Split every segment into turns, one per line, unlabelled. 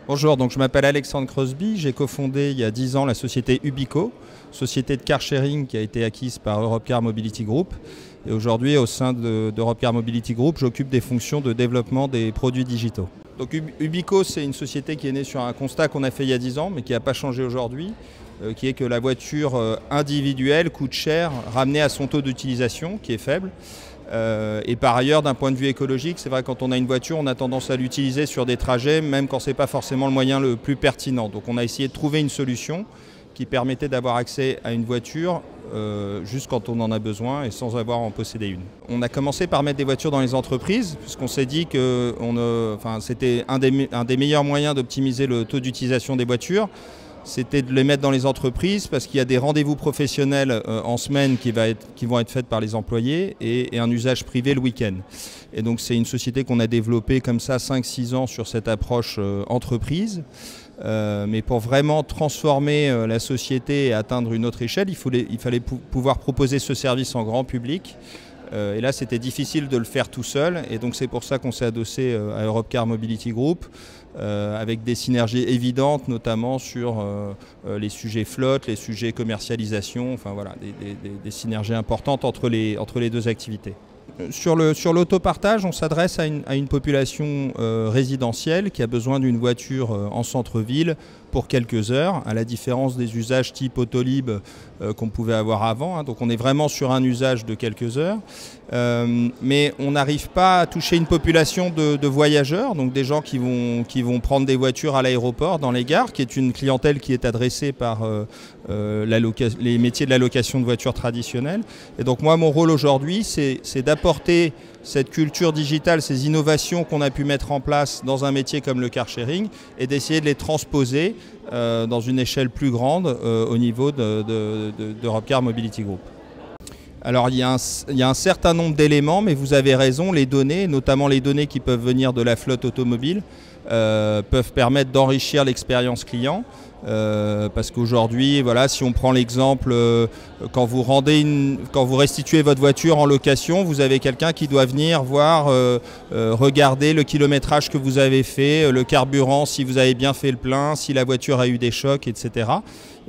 Bonjour, donc je m'appelle Alexandre Crosby, j'ai cofondé il y a 10 ans la société Ubico, société de car sharing qui a été acquise par Europcar Mobility Group. Et aujourd'hui, au sein d'Europcar Mobility Group, j'occupe des fonctions de développement des produits digitaux. Donc Ubico, c'est une société qui est née sur un constat qu'on a fait il y a 10 ans, mais qui n'a pas changé aujourd'hui, qui est que la voiture individuelle coûte cher, ramenée à son taux d'utilisation, qui est faible. Et par ailleurs, d'un point de vue écologique, c'est vrai que quand on a une voiture, on a tendance à l'utiliser sur des trajets, même quand ce n'est pas forcément le moyen le plus pertinent. Donc on a essayé de trouver une solution qui permettait d'avoir accès à une voiture juste quand on en a besoin et sans avoir à en posséder une. On a commencé par mettre des voitures dans les entreprises, puisqu'on s'est dit que c'était un des meilleurs moyens d'optimiser le taux d'utilisation des voitures. C'était de les mettre dans les entreprises parce qu'il y a des rendez-vous professionnels en semaine qui vont être faits par les employés et un usage privé le week-end. Et donc c'est une société qu'on a développée comme ça 5-6 ans sur cette approche entreprise. Mais pour vraiment transformer la société et atteindre une autre échelle, il fallait pouvoir proposer ce service en grand public. Et là, c'était difficile de le faire tout seul. Et donc, c'est pour ça qu'on s'est adossé à Europcar Mobility Group, avec des synergies évidentes, notamment sur les sujets flotte, les sujets commercialisation, enfin voilà, des synergies importantes entre les deux activités. Sur l'autopartage, on s'adresse à une population résidentielle qui a besoin d'une voiture en centre-ville pour quelques heures, à la différence des usages type Autolib qu'on pouvait avoir avant. Donc on est vraiment sur un usage de quelques heures. Mais on n'arrive pas à toucher une population de voyageurs, donc des gens qui vont prendre des voitures à l'aéroport, dans les gares, qui est une clientèle qui est adressée par les métiers de la location de voitures traditionnelles. Et donc moi, mon rôle aujourd'hui, c'est d'apporter cette culture digitale, ces innovations qu'on a pu mettre en place dans un métier comme le car sharing et d'essayer de les transposer dans une échelle plus grande au niveau d'Europcar Mobility Group. Alors il y a un certain nombre d'éléments, mais vous avez raison, les données, notamment les données qui peuvent venir de la flotte automobile, peuvent permettre d'enrichir l'expérience client. Parce qu'aujourd'hui, voilà, si on prend l'exemple, quand vous restituez votre voiture en location, vous avez quelqu'un qui doit venir voir, regarder le kilométrage que vous avez fait, le carburant, si vous avez bien fait le plein, si la voiture a eu des chocs, etc.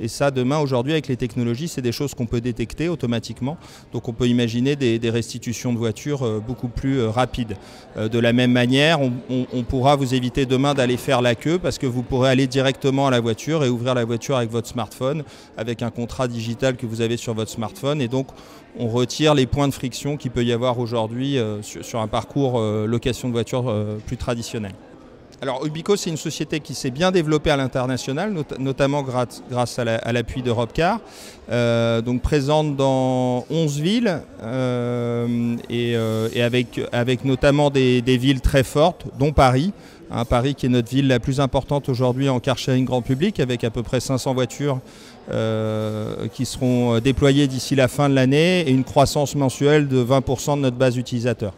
Et ça, demain, aujourd'hui, avec les technologies, c'est des choses qu'on peut détecter automatiquement. Donc on peut imaginer des restitutions de voitures beaucoup plus rapides. De la même manière, on pourra vous éviter demain d'aller faire la queue parce que vous pourrez aller directement à la voiture et ouvrir la voiture avec votre smartphone, avec un contrat digital que vous avez sur votre smartphone. Et donc, on retire les points de friction qu'il peut y avoir aujourd'hui sur un parcours location de voiture plus traditionnel. Alors Ubico, c'est une société qui s'est bien développée à l'international, notamment grâce à l'appui d'Europcar, donc présente dans 11 villes et avec notamment des villes très fortes, dont Paris. Paris qui est notre ville la plus importante aujourd'hui en car sharing grand public, avec à peu près 500 voitures qui seront déployées d'ici la fin de l'année et une croissance mensuelle de 20% de notre base utilisateur.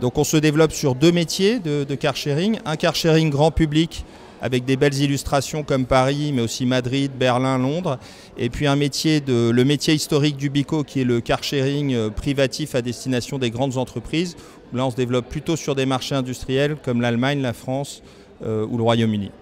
Donc on se développe sur deux métiers de car sharing. Un car sharing grand public avec des belles illustrations comme Paris, mais aussi Madrid, Berlin, Londres. Et puis le métier historique d'Ubico qui est le car sharing privatif à destination des grandes entreprises. Là on se développe plutôt sur des marchés industriels comme l'Allemagne, la France ou le Royaume-Uni.